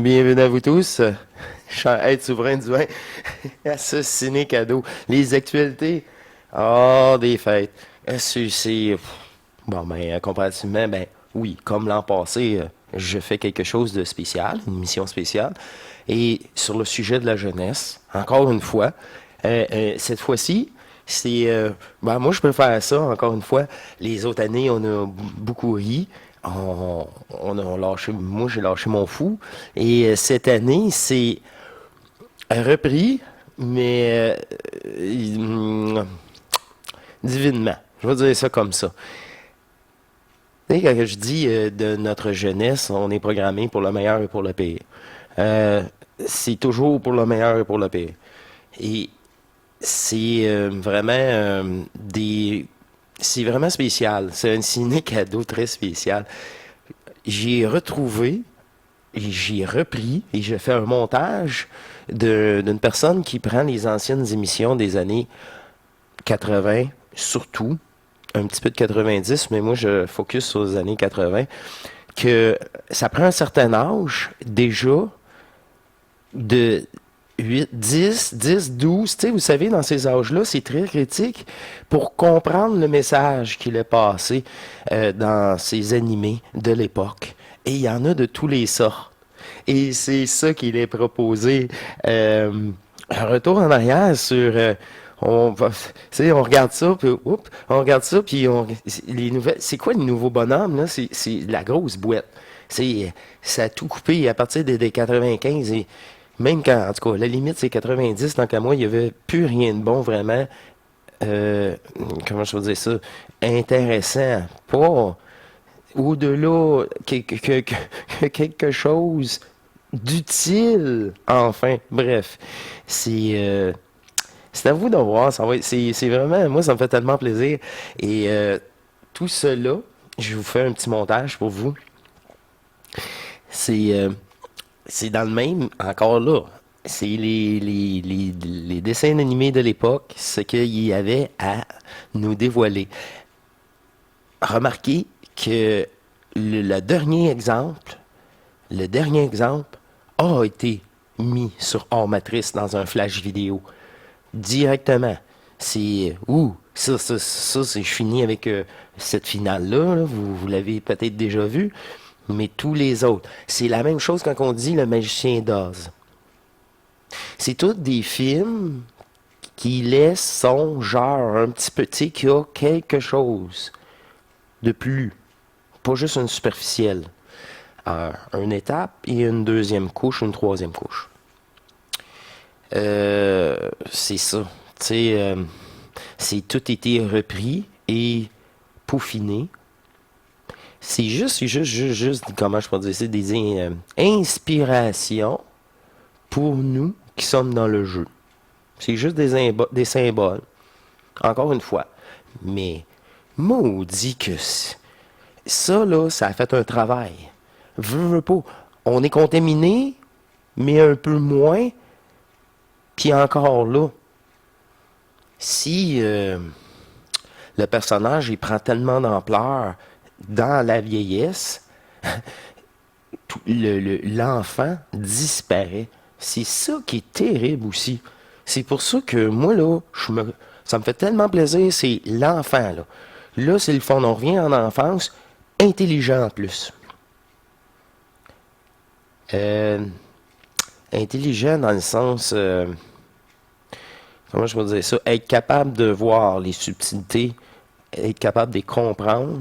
Bienvenue à vous tous. Cher être souverain du vin, assassiné cadeau. Les actualités, des fêtes. C'est. Bon, ben, comparativement, ben, oui, comme l'an passé, je fais quelque chose de spécial, une émission spéciale. Et sur le sujet de la jeunesse, encore une fois, cette fois-ci, moi, je peux faire ça, encore une fois. Les autres années, on a beaucoup ri. On a lâché, moi, j'ai lâché mon fou. Et cette année, c'est repris, mais divinement. Je vais dire ça comme ça. Tu sais, quand je dis de notre jeunesse, on est programmé pour le meilleur et pour le pire. Euh, c'est toujours pour le meilleur et pour le pire. Et c'est vraiment des. C'est vraiment spécial. C'est un ciné cadeau très spécial. J'ai retrouvé, et j'ai repris, et j'ai fait un montage d'une personne qui prend les anciennes émissions des années 80, surtout, un petit peu de 90, mais moi je focus sur les années 80, que ça prend un certain âge déjà de 8, 10, 12, tu sais, vous savez, dans ces âges-là, c'est très critique pour comprendre le message qu'il a passé dans ces animés de l'époque. Et il y en a de tous les sorts. Et c'est ça qu'il est proposé. Un retour en arrière sur... on regarde ça, puis on regarde ça, puis les nouvelles... C'est quoi le nouveau bonhomme, là? C'est la grosse boîte. Ça a tout coupé à partir des 95 et même quand, en tout cas, la limite c'est 90, tant qu'à moi, il n'y avait plus rien de bon vraiment, euh, comment je peux dire ça, intéressant. Pas au-delà quelque chose d'utile, enfin. Bref, c'est c'est à vous de voir. C'est vraiment, moi, ça me fait tellement plaisir. Et tout cela, je vous fais un petit montage pour vous. C'est c'est dans le même, encore là. C'est les dessins animés de l'époque, ce qu'il y avait à nous dévoiler. Remarquez que le dernier exemple a été mis sur hors matrice dans un flash vidéo directement. C'est ça c'est fini avec cette finale-là. Là. Vous l'avez peut-être déjà vu, mais tous les autres. C'est la même chose quand on dit le magicien d'Oz. C'est tous des films qui laissent son genre un petit peu, tu sais, qui a quelque chose de plus. Pas juste une superficielle. Une étape et une deuxième couche, une troisième couche. C'est ça. Tu sais, c'est tout été repris et peaufiné. C'est juste, comment je peux dire ça, des inspirations pour nous qui sommes dans le jeu. C'est juste des symboles. Encore une fois. Mais, maudit que ça, là, ça a fait un travail. Veux pas. On est contaminé, mais un peu moins. Puis encore là, si le personnage il prend tellement d'ampleur dans la vieillesse, l'enfant disparaît. C'est ça qui est terrible aussi. C'est pour ça que moi, là, ça me fait tellement plaisir, c'est l'enfant, là. Là, c'est le fond. On revient en enfance, intelligent en plus. Euh, Intelligent dans le sens, comment je peux dire ça, être capable de voir les subtilités, être capable de les comprendre,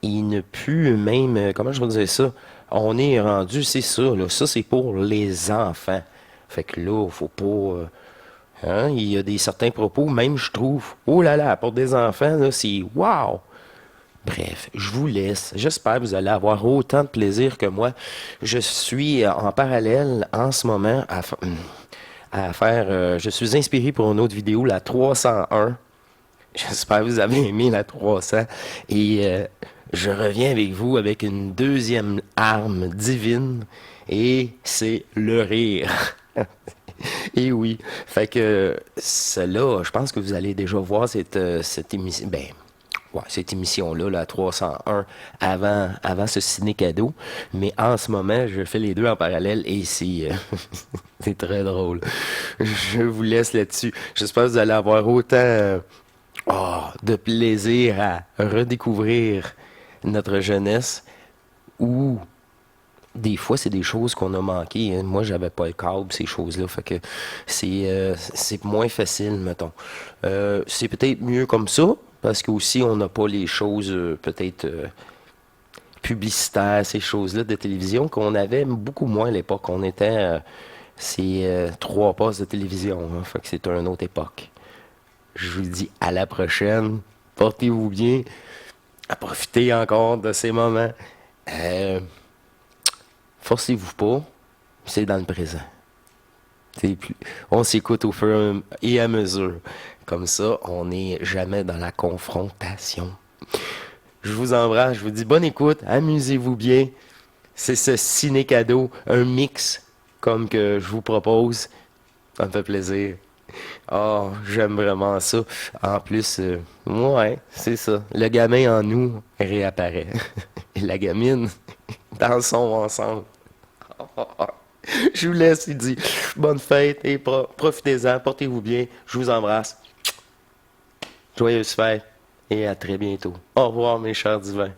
et ne plus même, comment je peux dire ça, on est rendu, c'est ça, là, ça c'est pour les enfants. Fait que là, faut pas, hein, il y a des certains propos, même je trouve, oh là là, pour des enfants, là, c'est wow! Bref, je vous laisse. J'espère que vous allez avoir autant de plaisir que moi. Je suis en parallèle en ce moment à faire. Je suis inspiré pour une autre vidéo, la 301. J'espère que vous avez aimé la 300. Et je reviens avec vous avec une deuxième arme divine. Et c'est le rire. Et oui. Fait que cela, je pense que vous allez déjà voir cette émission. Ben, ouais, cette émission-là, la 301, avant ce ciné-cadeau. Mais en ce moment, je fais les deux en parallèle et c'est très drôle. Je vous laisse là-dessus. J'espère que vous allez avoir autant de plaisir à redécouvrir notre jeunesse ou des fois, c'est des choses qu'on a manquées, hein. Moi, j'avais pas le câble, ces choses-là. Fait que c'est moins facile, mettons. C'est peut-être mieux comme ça, parce qu'aussi, on n'a pas les choses peut-être publicitaires, ces choses-là de télévision qu'on avait beaucoup moins à l'époque. On était ces trois postes de télévision, hein. Fait que c'est une autre époque. Je vous dis à la prochaine. Portez-vous bien. Profitez encore de ces moments. Euh, Forcez-vous pas, c'est dans le présent. Plus, on s'écoute au fur et à mesure. Comme ça, on n'est jamais dans la confrontation. Je vous embrasse, je vous dis bonne écoute, amusez-vous bien. C'est ce ciné-cadeau, un mix comme que je vous propose. Ça me fait plaisir. Oh, j'aime vraiment ça. En plus, ouais, c'est ça. Le gamin en nous réapparaît. Et la gamine, dansons ensemble. Je vous laisse, il dit bonne fête et profitez-en, portez-vous bien. Je vous embrasse. Joyeuse fête et à très bientôt. Au revoir, mes chers divins.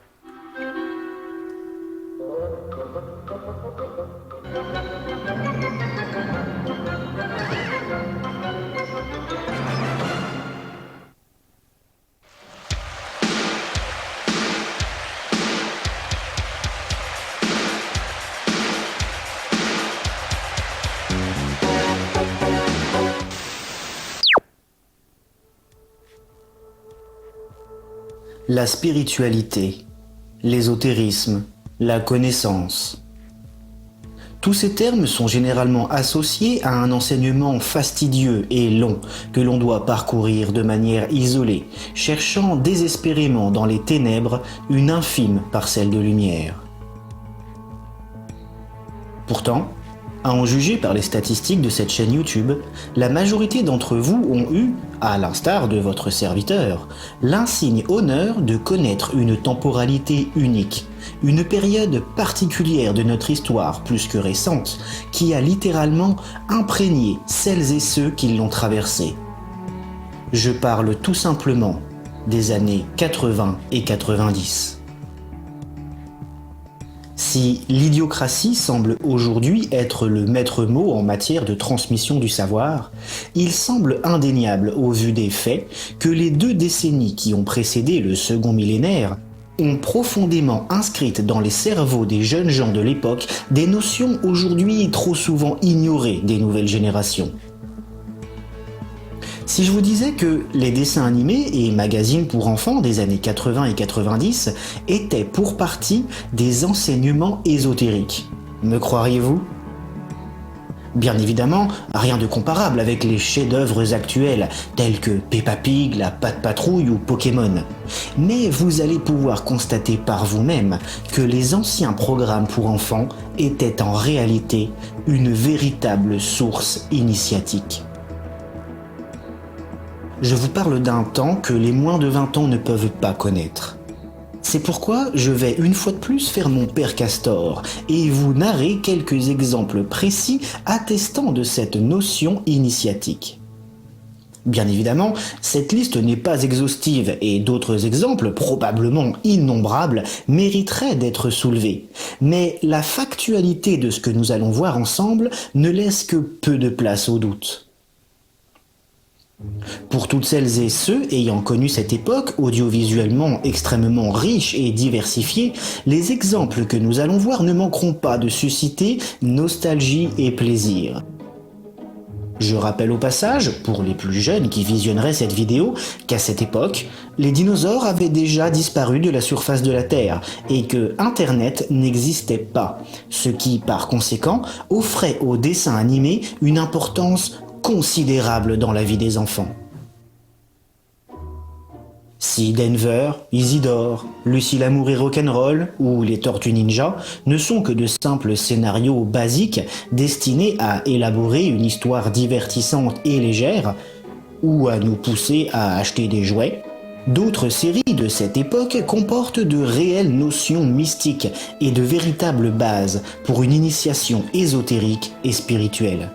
La spiritualité, l'ésotérisme, la connaissance. Tous ces termes sont généralement associés à un enseignement fastidieux et long que l'on doit parcourir de manière isolée, cherchant désespérément dans les ténèbres une infime parcelle de lumière. Pourtant, à en juger par les statistiques de cette chaîne YouTube, la majorité d'entre vous ont eu, à l'instar de votre serviteur, l'insigne honneur de connaître une temporalité unique, une période particulière de notre histoire plus que récente, qui a littéralement imprégné celles et ceux qui l'ont traversée. Je parle tout simplement des années 80 et 90. Si l'idiocratie semble aujourd'hui être le maître mot en matière de transmission du savoir, il semble indéniable au vu des faits que les 2 décennies qui ont précédé le second millénaire ont profondément inscrites dans les cerveaux des jeunes gens de l'époque des notions aujourd'hui trop souvent ignorées des nouvelles générations. Si je vous disais que les dessins animés et magazines pour enfants des années 80 et 90 étaient pour partie des enseignements ésotériques, me croiriez-vous ? Bien évidemment, rien de comparable avec les chefs-d'œuvre actuels tels que Peppa Pig, la Patte Patrouille ou Pokémon. Mais vous allez pouvoir constater par vous-même que les anciens programmes pour enfants étaient en réalité une véritable source initiatique. Je vous parle d'un temps que les moins de 20 ans ne peuvent pas connaître. C'est pourquoi je vais une fois de plus faire mon père Castor et vous narrer quelques exemples précis attestant de cette notion initiatique. Bien évidemment, cette liste n'est pas exhaustive et d'autres exemples, probablement innombrables, mériteraient d'être soulevés. Mais la factualité de ce que nous allons voir ensemble ne laisse que peu de place au doute. Pour toutes celles et ceux ayant connu cette époque audiovisuellement extrêmement riche et diversifiée, les exemples que nous allons voir ne manqueront pas de susciter nostalgie et plaisir. Je rappelle au passage, pour les plus jeunes qui visionneraient cette vidéo, qu'à cette époque, les dinosaures avaient déjà disparu de la surface de la Terre et que Internet n'existait pas, ce qui, par conséquent, offrait aux dessins animés une importance considérable dans la vie des enfants. Si Denver, Isidore, Lucie l'amour et rock'n'roll ou les Tortues Ninja ne sont que de simples scénarios basiques destinés à élaborer une histoire divertissante et légère, ou à nous pousser à acheter des jouets, D'autres séries de cette époque comportent de réelles notions mystiques et de véritables bases pour une initiation ésotérique et spirituelle.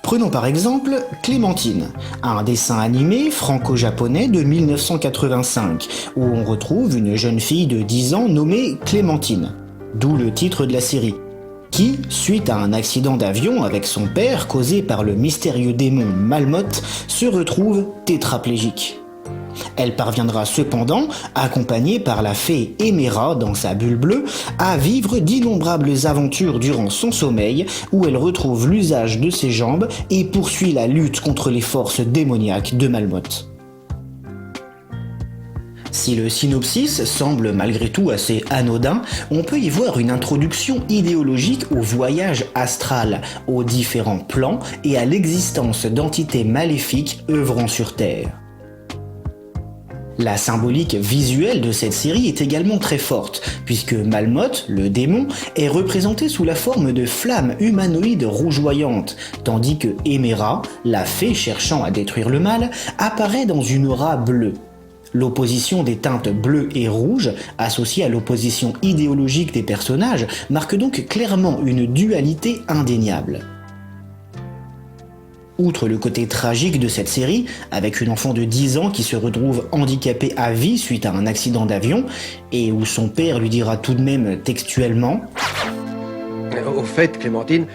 Prenons par exemple Clémentine, un dessin animé franco-japonais de 1985, où on retrouve une jeune fille de 10 ans nommée Clémentine, d'où le titre de la série, qui, suite à un accident d'avion avec son père causé par le mystérieux démon Malmoth, se retrouve tétraplégique. Elle parviendra cependant, accompagnée par la fée Éméra dans sa bulle bleue, à vivre d'innombrables aventures durant son sommeil où elle retrouve l'usage de ses jambes et poursuit la lutte contre les forces démoniaques de Malmoth. Si le synopsis semble malgré tout assez anodin, on peut y voir une introduction idéologique au voyage astral, aux différents plans et à l'existence d'entités maléfiques œuvrant sur Terre. La symbolique visuelle de cette série est également très forte, puisque Malmoth, le démon, est représenté sous la forme de flammes humanoïdes rougeoyantes, tandis que Éméra, la fée cherchant à détruire le mal, apparaît dans une aura bleue. L'opposition des teintes bleues et rouges, associée à l'opposition idéologique des personnages, marque donc clairement une dualité indéniable. Outre le côté tragique de cette série, avec une enfant de 10 ans qui se retrouve handicapée à vie suite à un accident d'avion, et où son père lui dira tout de même textuellement « Au fait, Clémentine,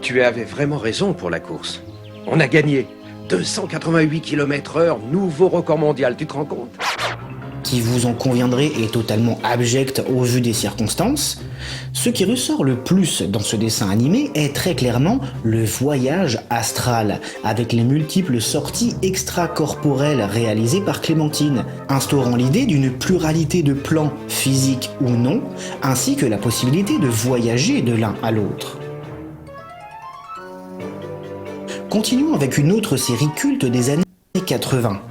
tu avais vraiment raison pour la course. On a gagné 288 km/h, nouveau record mondial, tu te rends compte ?» qui, vous en conviendrez, est totalement abject au vu des circonstances. Ce qui ressort le plus dans ce dessin animé est très clairement le voyage astral, avec les multiples sorties extracorporelles réalisées par Clémentine, instaurant l'idée d'une pluralité de plans, physiques ou non, ainsi que la possibilité de voyager de l'un à l'autre. Continuons avec une autre série culte des années 80,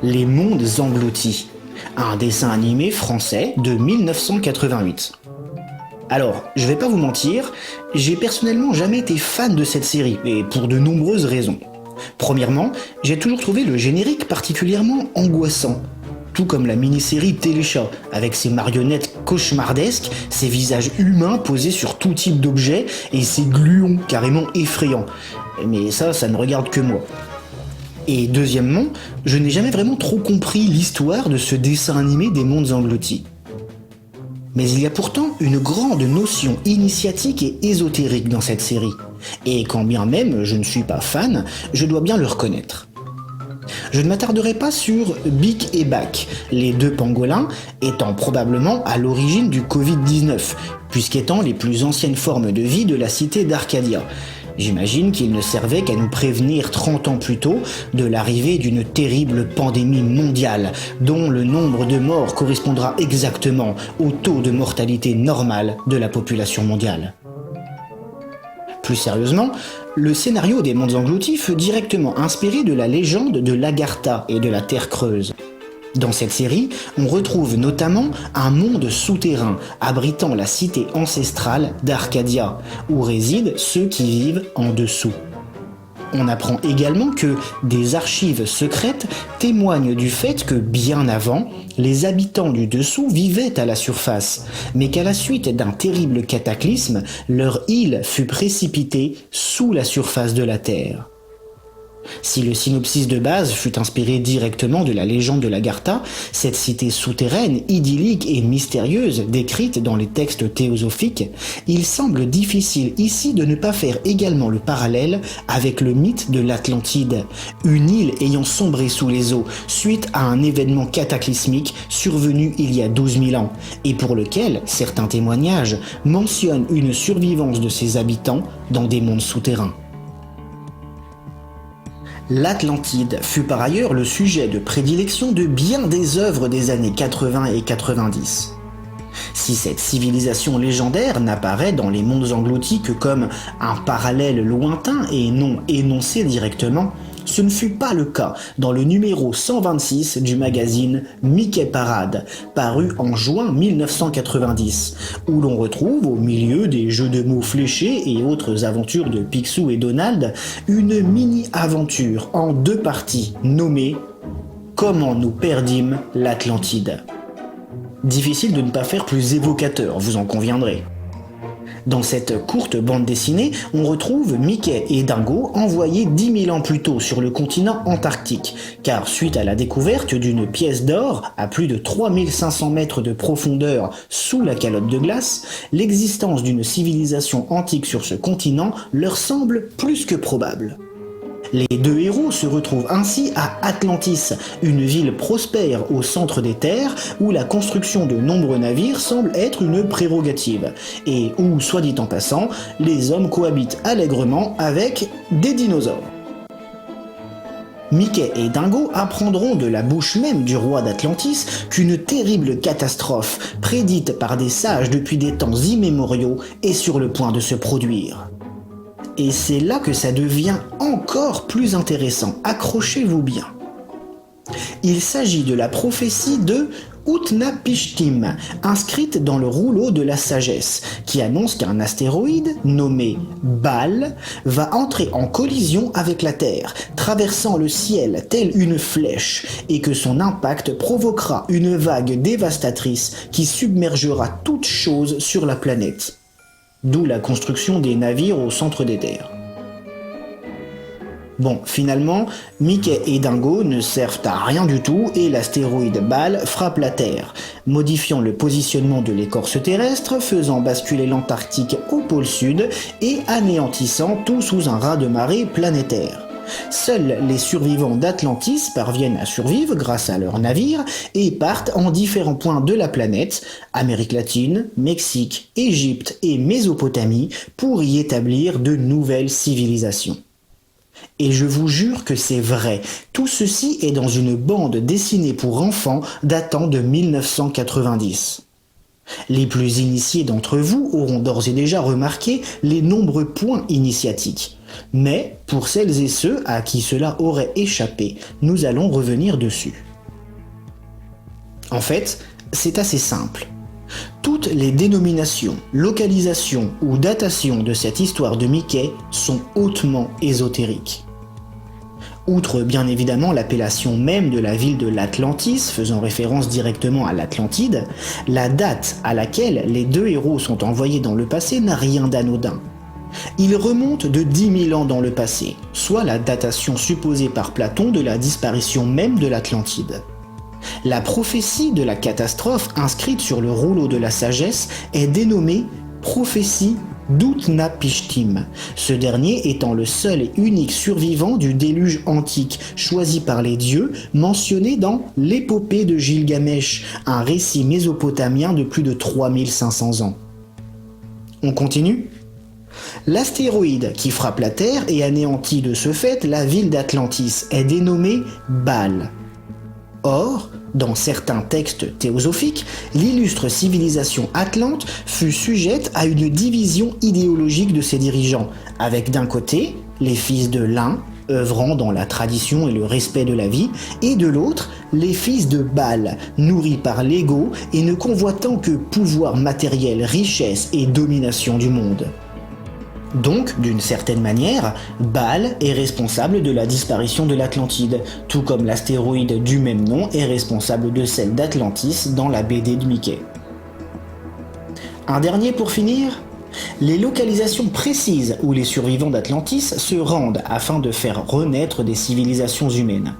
Les Mondes Engloutis, un dessin animé français de 1988. Alors, je vais pas vous mentir, j'ai personnellement jamais été fan de cette série, et pour de nombreuses raisons. Premièrement, j'ai toujours trouvé le générique particulièrement angoissant, tout comme la mini-série Téléchat, avec ses marionnettes cauchemardesques, ses visages humains posés sur tout type d'objets, et ses gluons carrément effrayants. Mais ça ne regarde que moi. Et deuxièmement, je n'ai jamais vraiment trop compris l'histoire de ce dessin animé des mondes engloutis. Mais il y a pourtant une grande notion initiatique et ésotérique dans cette série. Et quand bien même je ne suis pas fan, je dois bien le reconnaître. Je ne m'attarderai pas sur Bic et Bac, les deux pangolins étant probablement à l'origine du Covid-19, puisqu'étant les plus anciennes formes de vie de la cité d'Arcadia. J'imagine qu'ils ne servaient qu'à nous prévenir 30 ans plus tôt de l'arrivée d'une terrible pandémie mondiale, dont le nombre de morts correspondra exactement au taux de mortalité normal de la population mondiale. Plus sérieusement, le scénario des Mondes Engloutis fut directement inspiré de la légende de l'Agartha et de la Terre Creuse. Dans cette série, on retrouve notamment un monde souterrain abritant la cité ancestrale d'Arcadia, où résident ceux qui vivent en dessous. On apprend également que des archives secrètes témoignent du fait que, bien avant, les habitants du dessous vivaient à la surface, mais qu'à la suite d'un terrible cataclysme, leur île fut précipitée sous la surface de la Terre. Si le synopsis de base fut inspiré directement de la légende de l'Agartha, cette cité souterraine, idyllique et mystérieuse décrite dans les textes théosophiques, il semble difficile ici de ne pas faire également le parallèle avec le mythe de l'Atlantide, une île ayant sombré sous les eaux suite à un événement cataclysmique survenu il y a 12 000 ans, et pour lequel certains témoignages mentionnent une survivance de ses habitants dans des mondes souterrains. L'Atlantide fut par ailleurs le sujet de prédilection de bien des œuvres des années 80 et 90. Si cette civilisation légendaire n'apparaît dans les mondes engloutis que comme un parallèle lointain et non énoncé directement, ce ne fut pas le cas dans le numéro 126 du magazine Mickey Parade, paru en juin 1990, où l'on retrouve, au milieu des jeux de mots fléchés et autres aventures de Picsou et Donald, une mini-aventure en 2 parties nommée Comment nous perdîmes l'Atlantide. Difficile de ne pas faire plus évocateur, vous en conviendrez. Dans cette courte bande dessinée, on retrouve Mickey et Dingo envoyés 10 000 ans plus tôt sur le continent antarctique, car suite à la découverte d'une pièce d'or à plus de 3500 mètres de profondeur sous la calotte de glace, l'existence d'une civilisation antique sur ce continent leur semble plus que probable. Les deux héros se retrouvent ainsi à Atlantis, une ville prospère au centre des terres où la construction de nombreux navires semble être une prérogative et où, soit dit en passant, les hommes cohabitent allègrement avec des dinosaures. Mickey et Dingo apprendront de la bouche même du roi d'Atlantis qu'une terrible catastrophe, prédite par des sages depuis des temps immémoriaux, est sur le point de se produire. Et c'est là que ça devient encore plus intéressant, accrochez-vous bien. Il s'agit de la prophétie de Utnapishtim, inscrite dans le rouleau de la sagesse, qui annonce qu'un astéroïde nommé Baal va entrer en collision avec la Terre, traversant le ciel telle une flèche, et que son impact provoquera une vague dévastatrice qui submergera toute chose sur la planète. D'où la construction des navires au centre des terres. Bon, finalement, Mickey et Dingo ne servent à rien du tout et l'astéroïde Baal frappe la Terre, modifiant le positionnement de l'écorce terrestre, faisant basculer l'Antarctique au pôle sud et anéantissant tout sous un raz-de-marée planétaire. Seuls les survivants d'Atlantis parviennent à survivre grâce à leurs navires et partent en différents points de la planète, Amérique latine, Mexique, Égypte et Mésopotamie, pour y établir de nouvelles civilisations. Et je vous jure que c'est vrai, tout ceci est dans une bande dessinée pour enfants datant de 1990. Les plus initiés d'entre vous auront d'ores et déjà remarqué les nombreux points initiatiques. Mais, pour celles et ceux à qui cela aurait échappé, nous allons revenir dessus. En fait, c'est assez simple. Toutes les dénominations, localisations ou datations de cette histoire de Mickey sont hautement ésotériques. Outre bien évidemment l'appellation même de la ville de l'Atlantis, faisant référence directement à l'Atlantide, la date à laquelle les deux héros sont envoyés dans le passé n'a rien d'anodin. Il remonte de 10 000 ans dans le passé, soit la datation supposée par Platon de la disparition même de l'Atlantide. La prophétie de la catastrophe inscrite sur le rouleau de la sagesse est dénommée prophétie d'Utnapishtim, ce dernier étant le seul et unique survivant du déluge antique choisi par les dieux mentionné dans l'épopée de Gilgamesh, un récit mésopotamien de plus de 3500 ans. On continue ? L'astéroïde qui frappe la Terre et anéantit de ce fait la ville d'Atlantis est dénommé Baal. Or, dans certains textes théosophiques, l'illustre civilisation atlante fut sujette à une division idéologique de ses dirigeants, avec d'un côté les fils de l'un, œuvrant dans la tradition et le respect de la vie, et de l'autre les fils de Baal, nourris par l'ego et ne convoitant que pouvoir matériel, richesse et domination du monde. Donc, d'une certaine manière, Baal est responsable de la disparition de l'Atlantide, tout comme l'astéroïde du même nom est responsable de celle d'Atlantis dans la BD de Mickey. Un dernier pour finir ? Les localisations précises où les survivants d'Atlantis se rendent afin de faire renaître des civilisations humaines.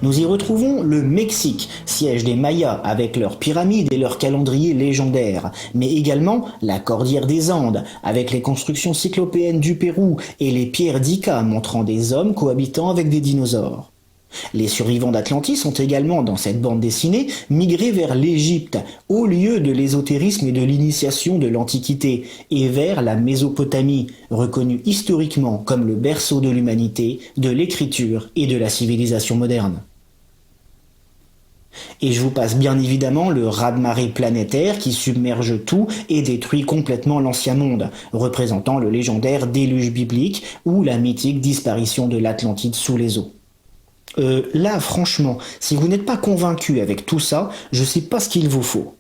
Nous y retrouvons le Mexique, siège des Mayas avec leurs pyramides et leurs calendriers légendaires, mais également la Cordillère des Andes avec les constructions cyclopéennes du Pérou et les pierres d'Ica montrant des hommes cohabitant avec des dinosaures. Les survivants d'Atlantis ont également, dans cette bande dessinée, migré vers l'Égypte, au lieu de l'ésotérisme et de l'initiation de l'Antiquité, et vers la Mésopotamie, reconnue historiquement comme le berceau de l'humanité, de l'écriture et de la civilisation moderne. Et je vous passe bien évidemment le raz-de-marée planétaire qui submerge tout et détruit complètement l'ancien monde, représentant le légendaire déluge biblique ou la mythique disparition de l'Atlantide sous les eaux. Là, franchement, si vous n'êtes pas convaincu avec tout ça, je sais pas ce qu'il vous faut.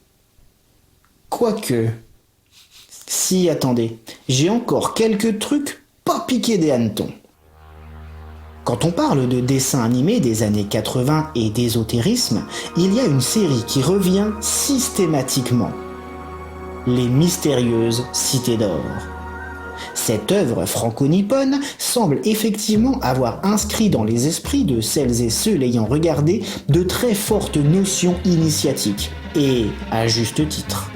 Quoique... Si, attendez, j'ai encore quelques trucs pas piqués des hannetons. Quand on parle de dessins animés des années 80 et d'ésotérisme, il y a une série qui revient systématiquement. Les mystérieuses cités d'or. Cette œuvre franco-nippone semble effectivement avoir inscrit dans les esprits de celles et ceux l'ayant regardé de très fortes notions initiatiques, et à juste titre.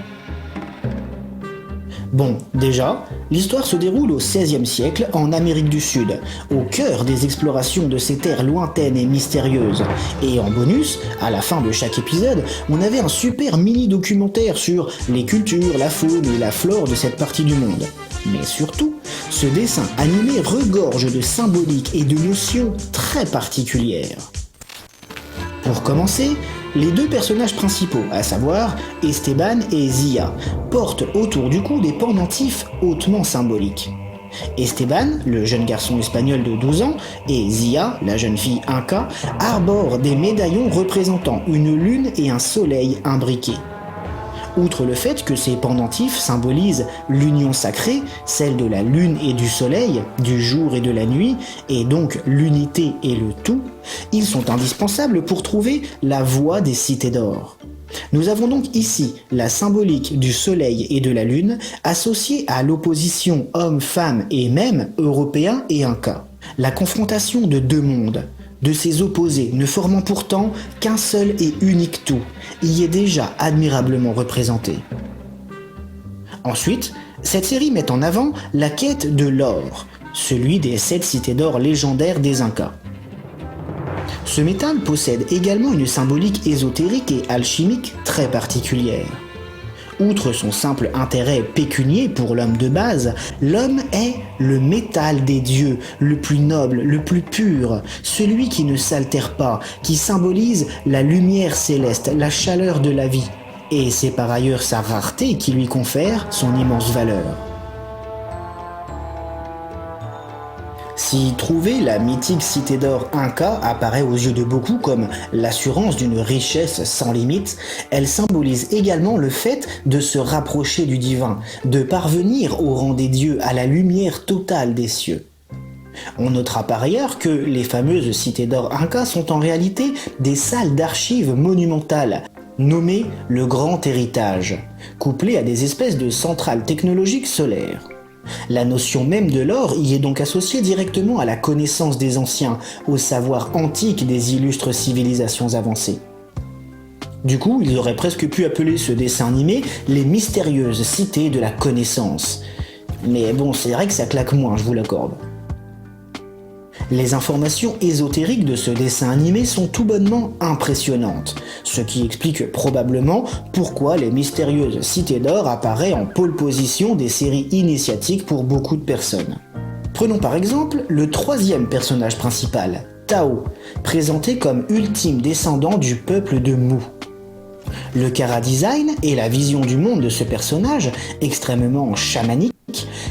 Bon, déjà, l'histoire se déroule au XVIe siècle en Amérique du Sud, au cœur des explorations de ces terres lointaines et mystérieuses. Et en bonus, à la fin de chaque épisode, on avait un super mini-documentaire sur les cultures, la faune et la flore de cette partie du monde. Mais surtout, ce dessin animé regorge de symboliques et de notions très particulières. Pour commencer, les deux personnages principaux, à savoir Esteban et Zia, portent autour du cou des pendentifs hautement symboliques. Esteban, le jeune garçon espagnol de 12 ans, et Zia, la jeune fille inca, arborent des médaillons représentant une lune et un soleil imbriqués. Outre le fait que ces pendentifs symbolisent l'union sacrée, celle de la lune et du soleil, du jour et de la nuit, et donc l'unité et le tout, ils sont indispensables pour trouver la voie des cités d'or. Nous avons donc ici la symbolique du soleil et de la lune associée à l'opposition homme-femme et même européen et inca. La confrontation de deux mondes, de ces opposés ne formant pourtant qu'un seul et unique tout, y est déjà admirablement représenté. Ensuite, cette série met en avant la quête de l'or, celui des 7 cités d'or légendaires des Incas. Ce métal possède également une symbolique ésotérique et alchimique très particulière. Outre son simple intérêt pécunier pour l'homme de base, l'homme est le métal des dieux, le plus noble, le plus pur, celui qui ne s'altère pas, qui symbolise la lumière céleste, la chaleur de la vie. Et c'est par ailleurs sa rareté qui lui confère son immense valeur. Si trouver la mythique cité d'or Inca apparaît aux yeux de beaucoup comme l'assurance d'une richesse sans limite, elle symbolise également le fait de se rapprocher du divin, de parvenir au rang des dieux, à la lumière totale des cieux. On notera par ailleurs que les fameuses cités d'or Inca sont en réalité des salles d'archives monumentales, nommées le Grand Héritage, couplées à des espèces de centrales technologiques solaires. La notion même de l'or y est donc associée directement à la connaissance des anciens, au savoir antique des illustres civilisations avancées. Du coup, ils auraient presque pu appeler ce dessin animé les mystérieuses cités de la connaissance. Mais bon, c'est vrai que ça claque moins, je vous l'accorde. Les informations ésotériques de ce dessin animé sont tout bonnement impressionnantes, ce qui explique probablement pourquoi les mystérieuses cités d'or apparaît en pole position des séries initiatiques pour beaucoup de personnes. Prenons par exemple le 3e personnage principal, Tao, présenté comme ultime descendant du peuple de Mu. Le chara-design et la vision du monde de ce personnage, extrêmement chamanique,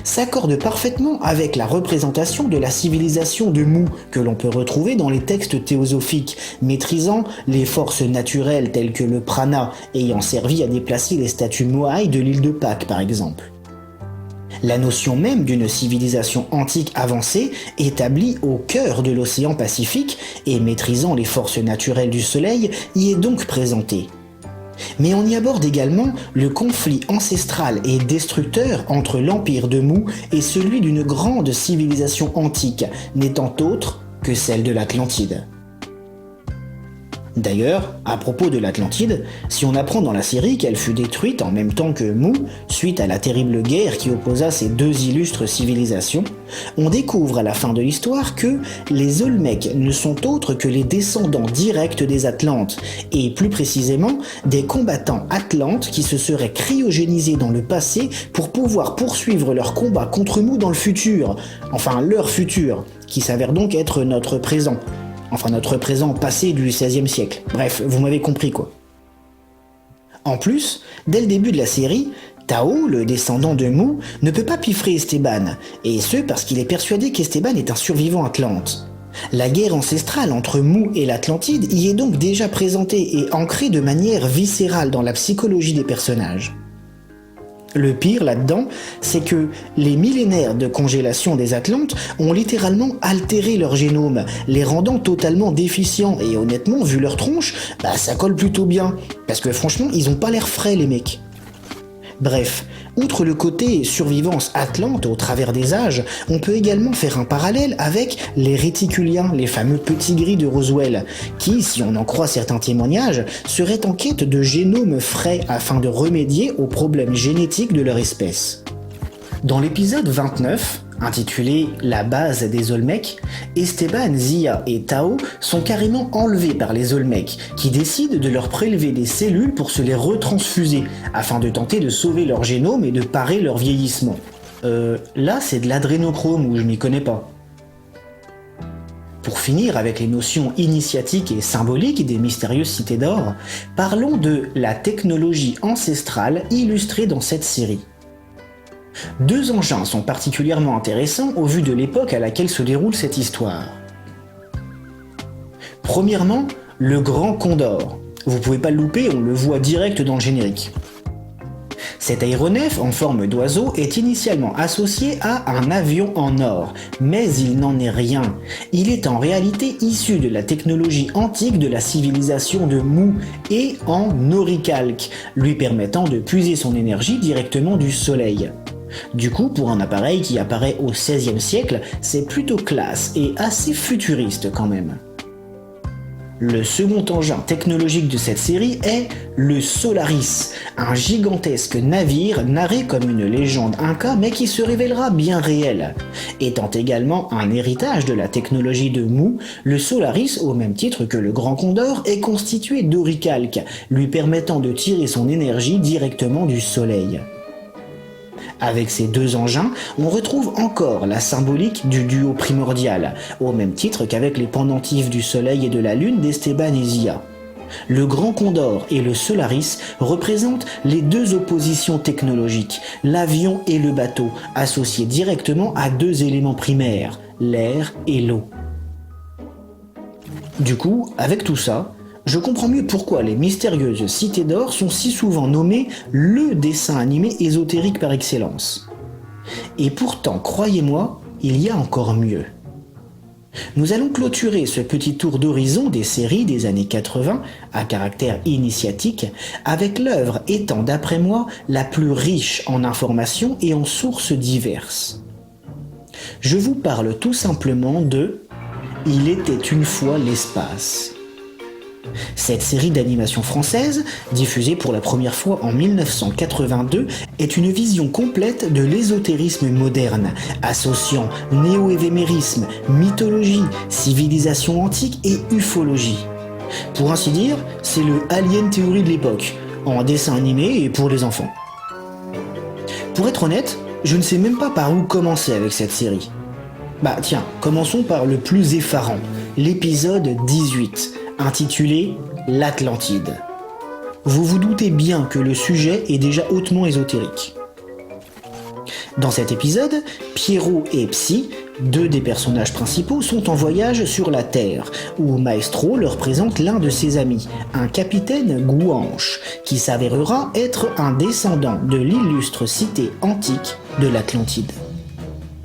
s'accordent parfaitement avec la représentation de la civilisation de Mu que l'on peut retrouver dans les textes théosophiques, maîtrisant les forces naturelles telles que le prana, ayant servi à déplacer les statues Moai de l'île de Pâques par exemple. La notion même d'une civilisation antique avancée, établie au cœur de l'océan Pacifique et maîtrisant les forces naturelles du soleil, y est donc présentée. Mais on y aborde également le conflit ancestral et destructeur entre l'empire de Mu et celui d'une grande civilisation antique, n'étant autre que celle de l'Atlantide. D'ailleurs, à propos de l'Atlantide, si on apprend dans la série qu'elle fut détruite en même temps que Mu, suite à la terrible guerre qui opposa ces deux illustres civilisations, on découvre à la fin de l'histoire que les Olmecs ne sont autres que les descendants directs des Atlantes, et plus précisément des combattants atlantes qui se seraient cryogénisés dans le passé pour pouvoir poursuivre leur combat contre Mu dans le futur, enfin leur futur, qui s'avère donc être notre présent. Enfin notre présent passé du XVIe siècle. Bref, vous m'avez compris quoi. En plus, dès le début de la série, Tao, le descendant de Mu, ne peut pas piffrer Esteban, et ce parce qu'il est persuadé qu'Esteban est un survivant atlante. La guerre ancestrale entre Mu et l'Atlantide y est donc déjà présentée et ancrée de manière viscérale dans la psychologie des personnages. Le pire là-dedans, c'est que les millénaires de congélation des Atlantes ont littéralement altéré leur génome, les rendant totalement déficients. Et honnêtement, vu leur tronche, ça colle plutôt bien. Parce que franchement, ils ont pas l'air frais les mecs. Bref, outre le côté survivance atlante au travers des âges, on peut également faire un parallèle avec les réticuliens, les fameux petits gris de Roswell, qui, si on en croit certains témoignages, seraient en quête de génomes frais afin de remédier aux problèmes génétiques de leur espèce. Dans l'épisode 29, intitulé « La base des Olmecs », Esteban, Zia et Tao sont carrément enlevés par les Olmecs, qui décident de leur prélever des cellules pour se les retransfuser, afin de tenter de sauver leur génome et de parer leur vieillissement. Là c'est de l'adrénochrome ou je m'y connais pas. Pour finir avec les notions initiatiques et symboliques des mystérieuses cités d'or, parlons de la technologie ancestrale illustrée dans cette série. Deux engins sont particulièrement intéressants au vu de l'époque à laquelle se déroule cette histoire. Premièrement, le Grand Condor. Vous pouvez pas le louper, on le voit direct dans le générique. Cet aéronef en forme d'oiseau est initialement associé à un avion en or, mais il n'en est rien. Il est en réalité issu de la technologie antique de la civilisation de Mu et en oricalque, lui permettant de puiser son énergie directement du soleil. Du coup, pour un appareil qui apparaît au XVIe siècle, c'est plutôt classe et assez futuriste quand même. Le second engin technologique de cette série est le Solaris, un gigantesque navire narré comme une légende inca mais qui se révélera bien réel. Étant également un héritage de la technologie de Mu, le Solaris, au même titre que le Grand Condor, est constitué d'oricalque, lui permettant de tirer son énergie directement du soleil. Avec ces deux engins, on retrouve encore la symbolique du duo primordial, au même titre qu'avec les pendentifs du Soleil et de la Lune d'Esteban et Zia. Le Grand Condor et le Solaris représentent les deux oppositions technologiques, l'avion et le bateau, associés directement à deux éléments primaires, l'air et l'eau. Du coup, avec tout ça, je comprends mieux pourquoi les mystérieuses cités d'or sont si souvent nommées le dessin animé ésotérique par excellence. Et pourtant, croyez-moi, il y a encore mieux. Nous allons clôturer ce petit tour d'horizon des séries des années 80 à caractère initiatique avec l'œuvre étant d'après moi la plus riche en informations et en sources diverses. Je vous parle tout simplement de « Il était une fois l'espace ». Cette série d'animation française, diffusée pour la première fois en 1982, est une vision complète de l'ésotérisme moderne, associant néo-évémérisme, mythologie, civilisation antique et ufologie. Pour ainsi dire, c'est le Alien Theory de l'époque, en dessin animé et pour les enfants. Pour être honnête, je ne sais même pas par où commencer avec cette série. Tiens, commençons par le plus effarant, l'épisode 18. Intitulé « L'Atlantide ». Vous vous doutez bien que le sujet est déjà hautement ésotérique. Dans cet épisode, Pierrot et Psy, deux des personnages principaux, sont en voyage sur la Terre, où Maestro leur présente l'un de ses amis, un capitaine Gouanche, qui s'avérera être un descendant de l'illustre cité antique de l'Atlantide.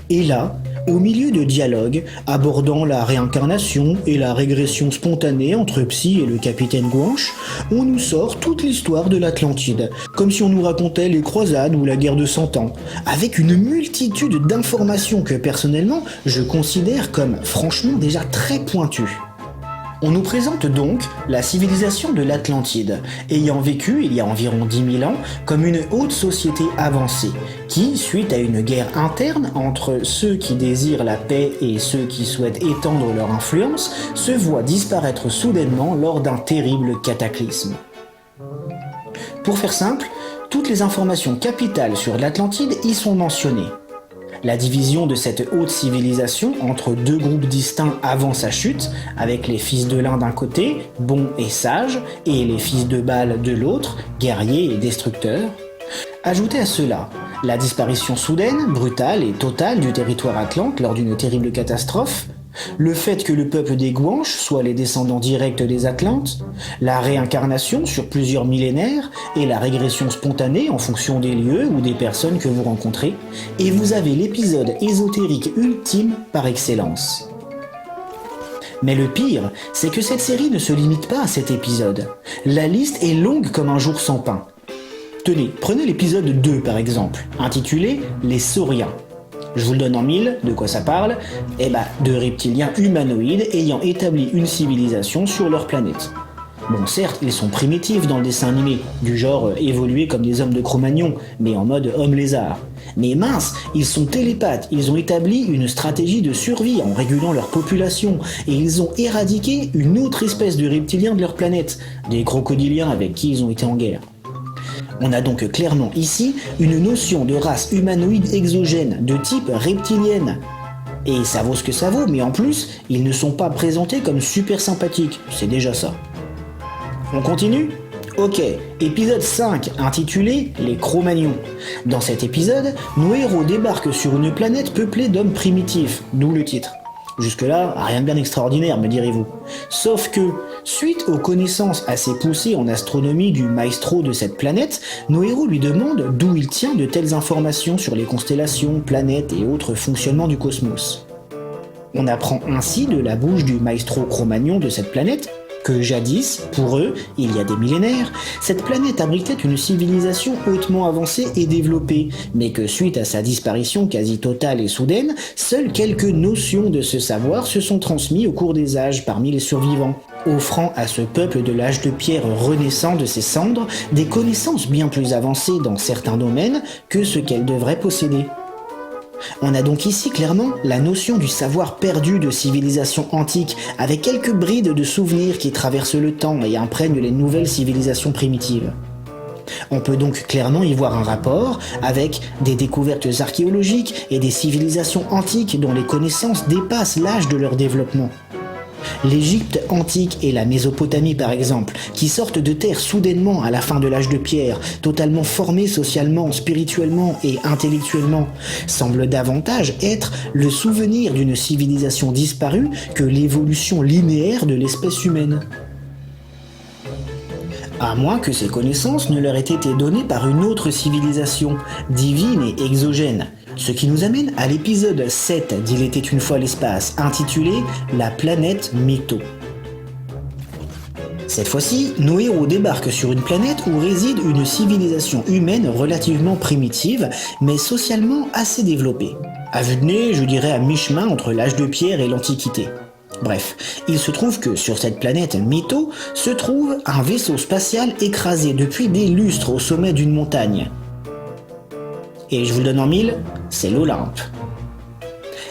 Et là, au milieu de dialogues abordant la réincarnation et la régression spontanée entre Psy et le capitaine Gouanche, on nous sort toute l'histoire de l'Atlantide, comme si on nous racontait les croisades ou la guerre de 100 ans, avec une multitude d'informations que personnellement je considère comme franchement déjà très pointues. On nous présente donc la civilisation de l'Atlantide, ayant vécu il y a environ 10 000 ans comme une haute société avancée, qui, suite à une guerre interne entre ceux qui désirent la paix et ceux qui souhaitent étendre leur influence, se voit disparaître soudainement lors d'un terrible cataclysme. Pour faire simple, toutes les informations capitales sur l'Atlantide y sont mentionnées. La division de cette haute civilisation entre deux groupes distincts avant sa chute, avec les fils de l'un d'un côté, bons et sages, et les fils de Baal de l'autre, guerriers et destructeurs. Ajoutez à cela la disparition soudaine, brutale et totale du territoire atlante lors d'une terrible catastrophe, Le fait que le peuple des Guanches soit les descendants directs des Atlantes, la réincarnation sur plusieurs millénaires et la régression spontanée en fonction des lieux ou des personnes que vous rencontrez, et vous avez l'épisode ésotérique ultime par excellence. Mais le pire, c'est que cette série ne se limite pas à cet épisode. La liste est longue comme un jour sans pain. Tenez, prenez l'épisode 2 par exemple, intitulé « Les Sauriens ». Je vous le donne en mille, de quoi ça parle? De reptiliens humanoïdes ayant établi une civilisation sur leur planète. Bon, certes, ils sont primitifs dans le dessin animé, du genre évolués comme des hommes de Cro-Magnon, mais en mode homme-lézard. Mais mince, ils sont télépathes, ils ont établi une stratégie de survie en régulant leur population, et ils ont éradiqué une autre espèce de reptiliens de leur planète, des crocodiliens avec qui ils ont été en guerre. On a donc clairement ici une notion de race humanoïde exogène de type reptilienne. Et ça vaut ce que ça vaut, mais en plus, ils ne sont pas présentés comme super sympathiques, c'est déjà ça. On continue ? Ok, épisode 5, intitulé « Les Cro-Magnons ». Dans cet épisode, nos héros débarquent sur une planète peuplée d'hommes primitifs, d'où le titre. Jusque-là, rien de bien extraordinaire, me direz-vous. Sauf que, suite aux connaissances assez poussées en astronomie du maestro de cette planète, nos héros lui demandent d'où il tient de telles informations sur les constellations, planètes et autres fonctionnements du cosmos. On apprend ainsi de la bouche du maestro Cro-Magnon de cette planète que jadis, pour eux, il y a des millénaires, cette planète abritait une civilisation hautement avancée et développée, mais que suite à sa disparition quasi totale et soudaine, seules quelques notions de ce savoir se sont transmises au cours des âges parmi les survivants, offrant à ce peuple de l'âge de pierre renaissant de ses cendres des connaissances bien plus avancées dans certains domaines que ce qu'elle devrait posséder. On a donc ici clairement la notion du savoir perdu de civilisation antique, avec quelques brides de souvenirs qui traversent le temps et imprègnent les nouvelles civilisations primitives. On peut donc clairement y voir un rapport avec des découvertes archéologiques et des civilisations antiques dont les connaissances dépassent l'âge de leur développement. L'Égypte antique et la Mésopotamie par exemple, qui sortent de terre soudainement à la fin de l'âge de pierre, totalement formées socialement, spirituellement et intellectuellement, semblent davantage être le souvenir d'une civilisation disparue que l'évolution linéaire de l'espèce humaine. À moins que ces connaissances ne leur aient été données par une autre civilisation, divine et exogène. Ce qui nous amène à l'épisode 7 d'Il était une fois l'espace, intitulé « La planète Mytho ». Cette fois-ci, nos héros débarquent sur une planète où réside une civilisation humaine relativement primitive, mais socialement assez développée. À vue de nez, je dirais à mi-chemin entre l'âge de pierre et l'Antiquité. Bref, il se trouve que sur cette planète Mytho se trouve un vaisseau spatial écrasé depuis des lustres au sommet d'une montagne. Et je vous le donne en mille, c'est l'Olympe.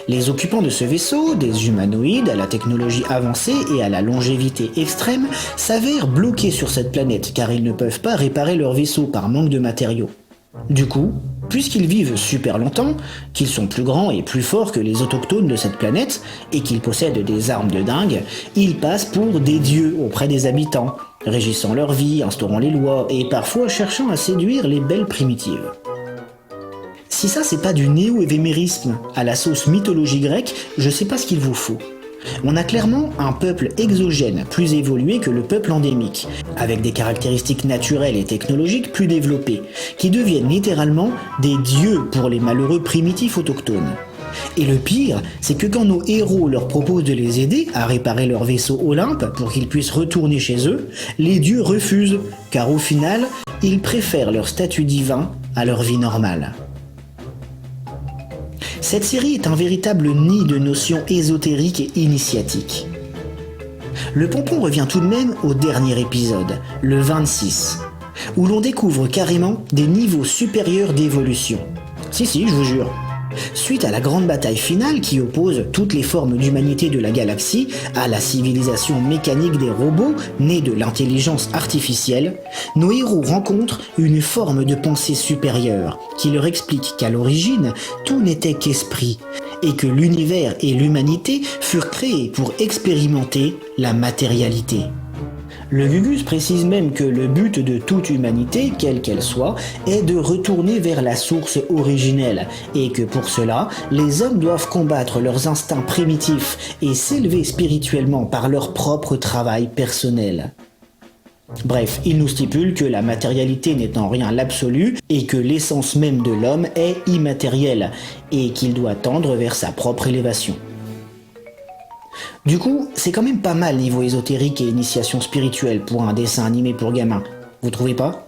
Les occupants de ce vaisseau, des humanoïdes à la technologie avancée et à la longévité extrême, s'avèrent bloqués sur cette planète car ils ne peuvent pas réparer leur vaisseau par manque de matériaux. Du coup, puisqu'ils vivent super longtemps, qu'ils sont plus grands et plus forts que les autochtones de cette planète et qu'ils possèdent des armes de dingue, ils passent pour des dieux auprès des habitants, régissant leur vie, instaurant les lois et parfois cherchant à séduire les belles primitives. Si ça c'est pas du néo-évémérisme à la sauce mythologie grecque, je sais pas ce qu'il vous faut. On a clairement un peuple exogène plus évolué que le peuple endémique, avec des caractéristiques naturelles et technologiques plus développées, qui deviennent littéralement des dieux pour les malheureux primitifs autochtones. Et le pire, c'est que quand nos héros leur proposent de les aider à réparer leur vaisseau Olympe pour qu'ils puissent retourner chez eux, les dieux refusent, car au final, ils préfèrent leur statut divin à leur vie normale. Cette série est un véritable nid de notions ésotériques et initiatiques. Le pompon revient tout de même au dernier épisode, le 26, où l'on découvre carrément des niveaux supérieurs d'évolution. Si, je vous jure. Suite à la grande bataille finale qui oppose toutes les formes d'humanité de la galaxie à la civilisation mécanique des robots nés de l'intelligence artificielle, nos héros rencontrent une forme de pensée supérieure qui leur explique qu'à l'origine, tout n'était qu'esprit et que l'univers et l'humanité furent créés pour expérimenter la matérialité. Le Gugus précise même que le but de toute humanité, quelle qu'elle soit, est de retourner vers la source originelle, et que pour cela, les hommes doivent combattre leurs instincts primitifs et s'élever spirituellement par leur propre travail personnel. Bref, il nous stipule que la matérialité n'est en rien l'absolu et que l'essence même de l'homme est immatérielle et qu'il doit tendre vers sa propre élévation. Du coup, c'est quand même pas mal niveau ésotérique et initiation spirituelle pour un dessin animé pour gamins, vous trouvez pas ?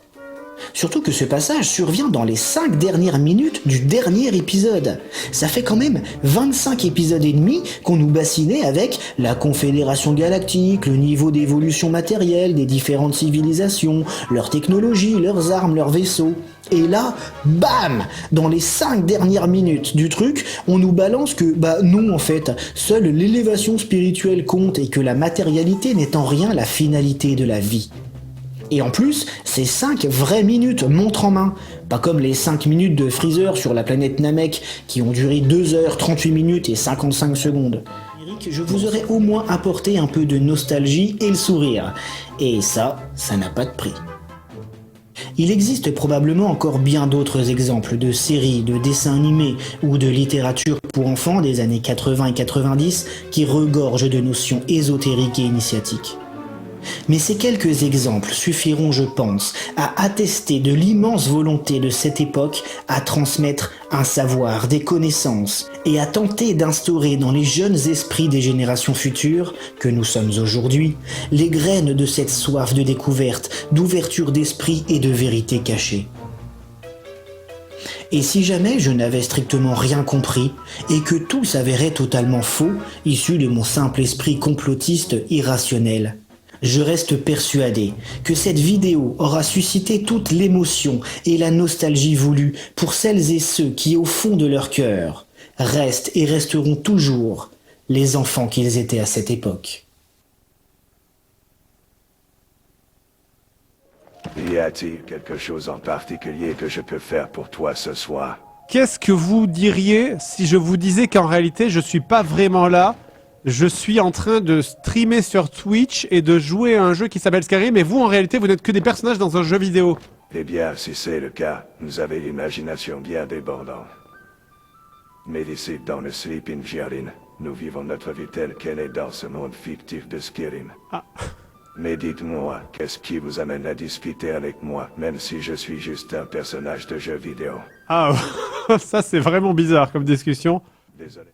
Surtout que ce passage survient dans les 5 dernières minutes du dernier épisode. Ça fait quand même 25 épisodes et demi qu'on nous bassinait avec la Confédération Galactique, le niveau d'évolution matérielle des différentes civilisations, leur technologie, leurs armes, leurs vaisseaux. Et là, bam! Dans les 5 dernières minutes du truc, on nous balance que, non en fait, seule l'élévation spirituelle compte et que la matérialité n'est en rien la finalité de la vie. Et en plus, c'est 5 vraies minutes montre en main. Pas comme les 5 minutes de Freezer sur la planète Namek qui ont duré 2 heures, 38 minutes et 55 secondes. Eric, je vous aurais au moins apporté un peu de nostalgie et le sourire. Et ça n'a pas de prix. Il existe probablement encore bien d'autres exemples de séries, de dessins animés ou de littérature pour enfants des années 80 et 90 qui regorgent de notions ésotériques et initiatiques. Mais ces quelques exemples suffiront, je pense, à attester de l'immense volonté de cette époque à transmettre un savoir, des connaissances, et à tenter d'instaurer dans les jeunes esprits des générations futures, que nous sommes aujourd'hui, les graines de cette soif de découverte, d'ouverture d'esprit et de vérité cachée. Et si jamais je n'avais strictement rien compris, et que tout s'avérait totalement faux, issu de mon simple esprit complotiste irrationnel, je reste persuadé que cette vidéo aura suscité toute l'émotion et la nostalgie voulue pour celles et ceux qui, au fond de leur cœur, restent et resteront toujours les enfants qu'ils étaient à cette époque. Y a-t-il quelque chose en particulier que je peux faire pour toi ce soir? Qu'est-ce que vous diriez si je vous disais qu'en réalité, je suis pas vraiment là? Je suis en train de streamer sur Twitch et de jouer à un jeu qui s'appelle Skyrim, et vous, en réalité, vous n'êtes que des personnages dans un jeu vidéo. Eh bien, si c'est le cas, vous avez l'imagination bien débordante. Mais ici, dans le Sleeping Giant, nous vivons notre vie telle qu'elle est dans ce monde fictif de Skyrim. Ah. Mais dites-moi, qu'est-ce qui vous amène à discuter avec moi, même si je suis juste un personnage de jeu vidéo? Ah, ça c'est vraiment bizarre comme discussion. Désolé.